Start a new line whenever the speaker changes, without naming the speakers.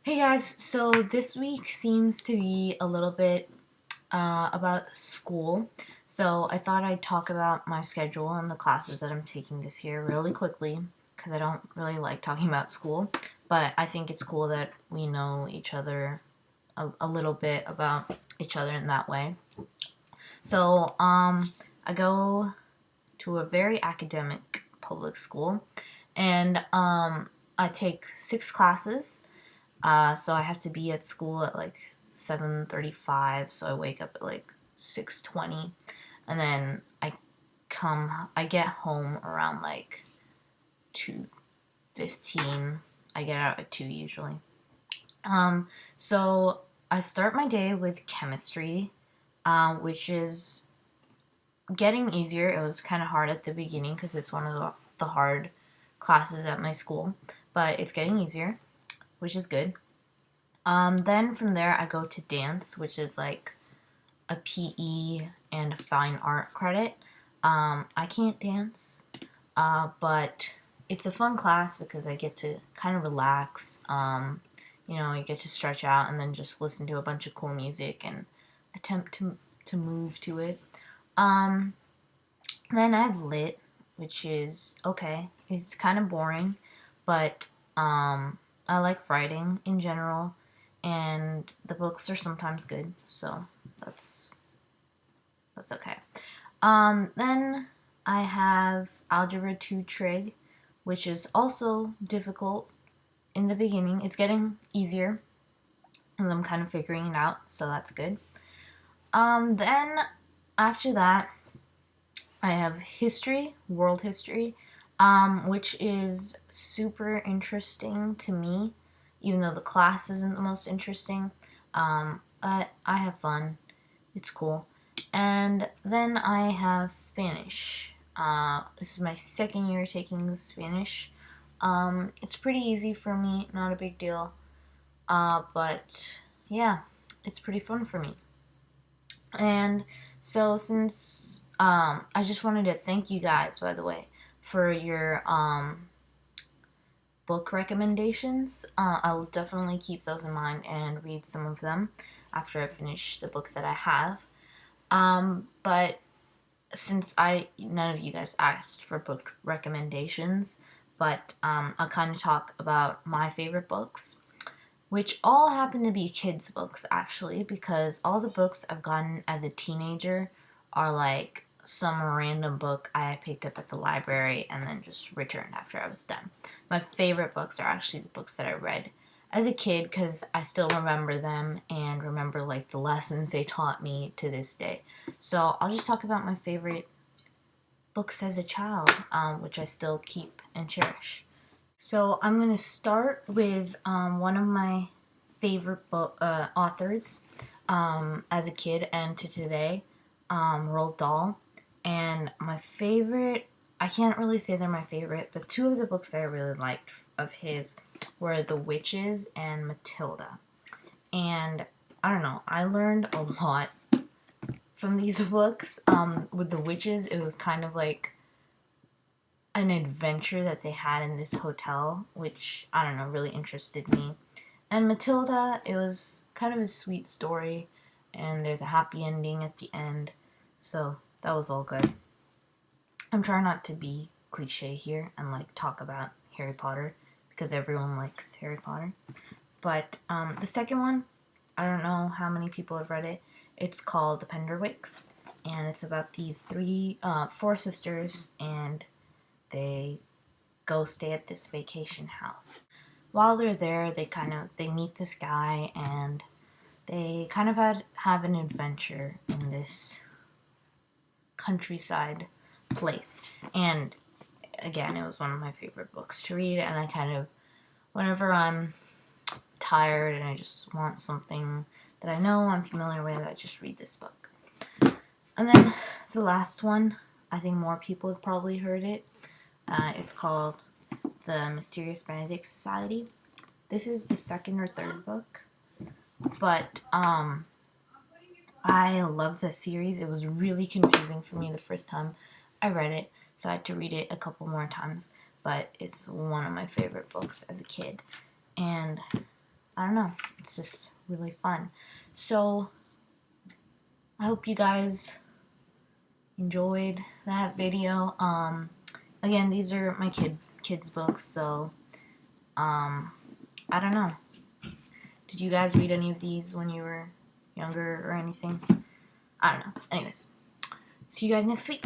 Hey guys, so this week seems to be a little bit about school. So I thought I'd talk about my schedule and the classes that I'm taking this year really quickly because I don't really like talking about school, but I think it's cool that we know each other a little bit about each other in that way. So I go to a very academic public school and I take 6 classes. So I have to be at school at like 7:35. So I wake up at like 6:20, and then I get home around like 2:15. I get out at 2 usually. So I start my day with chemistry, which is getting easier. It was kind of hard at the beginning because it's one of the hard classes at my school, but it's getting easier, which is good. Then from there, I go to dance, which is like a PE and a fine art credit. I can't dance, but it's a fun class because I get to kind of relax. You get to stretch out and then just listen to a bunch of cool music and attempt to move to it. Um, then I have lit, which is okay. It's kind of boring, but I like writing in general, and the books are sometimes good, so that's that's okay. Then I have Algebra 2 Trig, which is also difficult in the beginning. It's getting easier, and I'm kind of figuring it out, so that's good. Then after that, I have history, world history, which is super interesting to me, even though the class isn't the most interesting. But I have fun. It's cool. And then I have Spanish. This is my second year taking the Spanish. It's pretty easy for me, not a big deal. But yeah, it's pretty fun for me. And so since I just wanted to thank you guys, by the way, for your book recommendations. I'll definitely keep those in mind and read some of them after I finish the book that I have. But since none of you guys asked for book recommendations, but I'll kind of talk about my favorite books, which all happen to be kids' books actually, because all the books I've gotten as a teenager are like some random book I picked up at the library and then just returned after I was done. My favorite books are actually the books that I read as a kid because I still remember them and remember like the lessons they taught me to this day. So I'll just talk about my favorite books as a child, which I still keep and cherish. So I'm gonna start with one of my favorite authors as a kid and to today, Roald Dahl. And my favorite, I can't really say they're my favorite, but two of the books that I really liked of his were The Witches and Matilda. And I don't know, I learned a lot from these books. With The Witches, it was kind of like an adventure that they had in this hotel, which I don't know, really interested me. And Matilda, it was kind of a sweet story, and there's a happy ending at the end, so that was all good. I'm trying not to be cliche here and like talk about Harry Potter because everyone likes Harry Potter. But the second one, I don't know how many people have read it. It's called The Penderwicks, and it's about these four sisters, and they go stay at this vacation house. While they're there, they meet this guy, and they kind of have an adventure in this countryside place. And again, it was one of my favorite books to read, and I kind of, whenever I'm tired and I just want something that I know I'm familiar with, I just read this book. And then the last one, I think more people have probably heard it. It's called The Mysterious Benedict Society. This is the second or third book, but I love the series. It was really confusing for me the first time I read it, so I had to read it a couple more times, but it's one of my favorite books as a kid. And I don't know. It's just really fun. So I hope you guys enjoyed that video. Again, these are my kids books, so I don't know. Did you guys read any of these when you were younger or anything? I don't know. Anyways, see you guys next week.